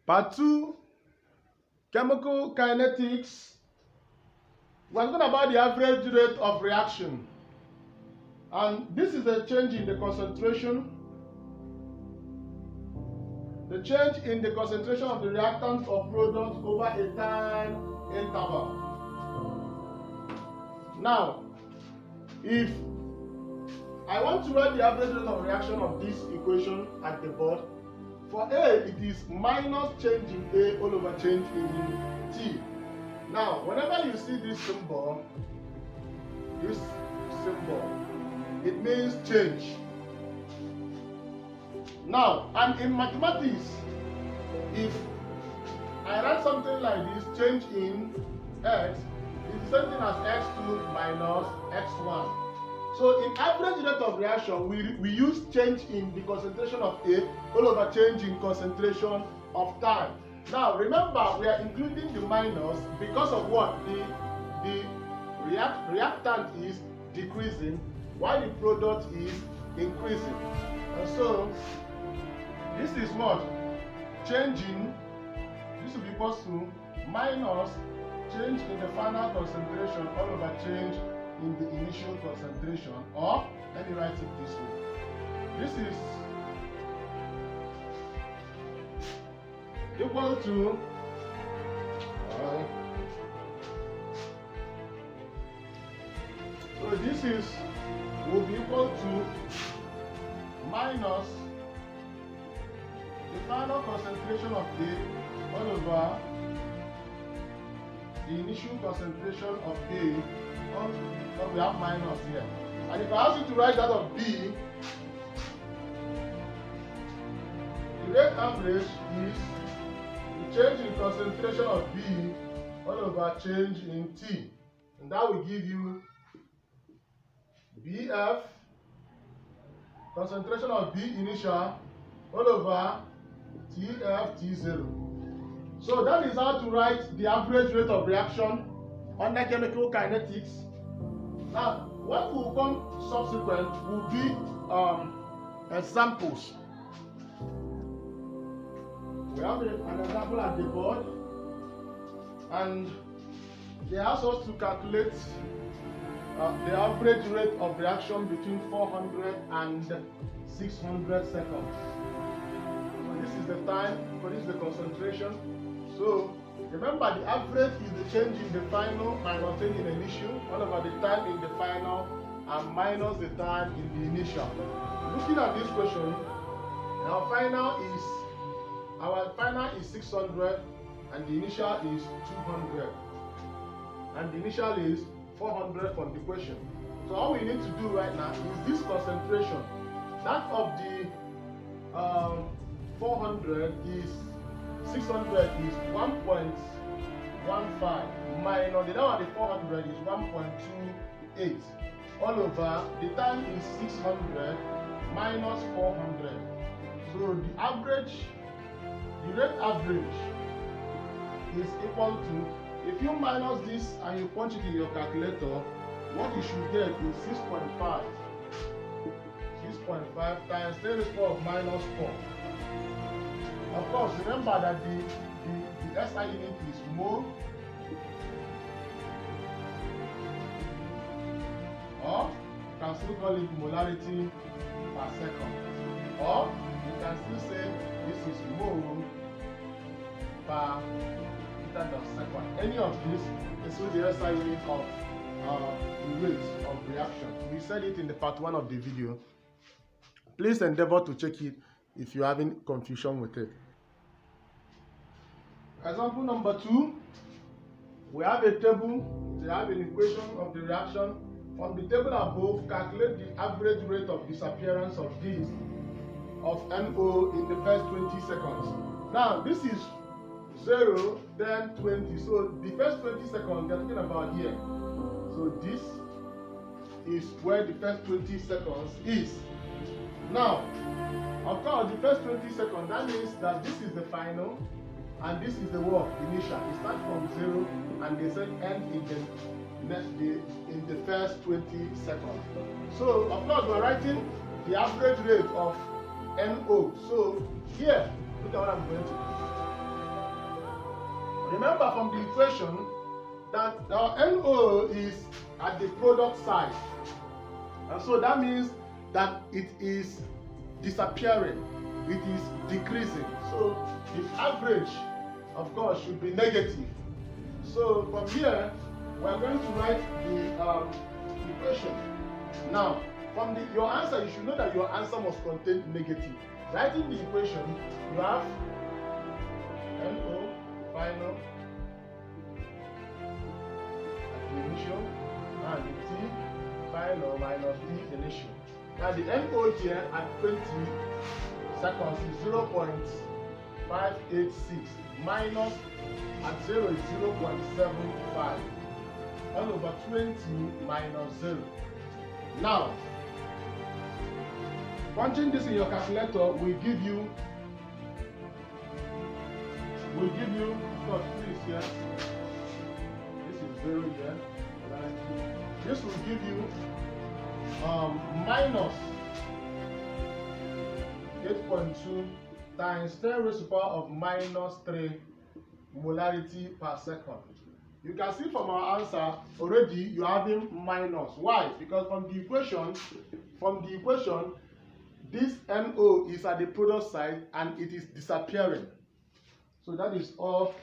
Part 2, chemical kinetics. We're talking about the average rate of reaction. And this is a change in the concentration. The change in the concentration of the reactant or product over a time interval. Now, if I want to write the average rate of reaction of this equation at the board, for A, it is minus change in A all over change in T. Now, whenever you see this symbol, it means change. Now, and in mathematics, if I write something like this, change in x is the same thing as x2 minus x1. So in average rate of reaction, we use change in the concentration of A all over change in concentration of time. Now remember, we are including the minus because of what? The reactant is decreasing while the product is increasing. And so this is what? Changing, this will be equal to minus change in the final concentration all over change in the initial concentration, or let me write it this way. This is equal to so this is will be equal to minus the final concentration of A all over the initial concentration of A. We have minus here. And if I ask you to write that of B, the rate average is the change in concentration of B all over change in T. And that will give you BF, concentration of B initial, all over TF T0. So that is how to write the average rate of reaction under chemical kinetics. Now, what will come subsequent will be examples. We have an example at the board, and they ask us to calculate the average rate of reaction between 400 and 600 seconds. So this is the time, so this is the concentration. So remember, the average is the change in the final minus change in the initial, all over the time in the final and minus the time in the initial. Looking at this question, our final is 600 and the initial is 200. And the initial is 400 from the question. So all we need to do right now is this concentration. That of the 400 is 600 is 1.15 minus the number of the 400 is 1.28 all over the time is 600 minus 400. So the average, the rate average is equal to, if you minus this and you punch it in your calculator, what you should get is 6.5. 6.5 times 10 to the power of minus 4. Of course, remember that the SI unit is mole, or you can still call it molarity per second, or you can still say this is mole per meter per second. Any of these is with the SI unit of the rate of reaction. We said it in the part 1 of the video. Please endeavor to check it if you're having confusion with it. Example number 2, we have a table, we have an equation of the reaction. On the table above, calculate the average rate of disappearance of this, of NO in the first 20 seconds. Now, this is 0, then 20. So, the first 20 seconds, they're talking about here. So, this is where the first 20 seconds is. Now, of course, the first 20 seconds, that means that this is the final, and this is the what? Initial. It starts from 0, and they say end in the first 20 seconds. So, of course, we're writing the average rate of NO. So, here, look at what I'm going to do. Remember from the equation that our NO is at the product side. And so that means that it is disappearing, it is decreasing. So the average, of course, should be negative. So from here, we're going to write the equation. Now, from your answer, you should know that your answer must contain negative. Writing the equation, you have NO final at the initial and the T final minus T initial. Now the NO here at 20 seconds is 0.586 minus at 0 is 0.75. 1 over 20 minus 0. Now, punching this in your calculator will give you, of course, this here. This is 0 here. This will give you minus 8.2 times 10 raised to the power of minus 3 molarity per second. You can see from our answer already you are having minus. Why? Because from the equation, this NO is at the product side and it is disappearing. So that is all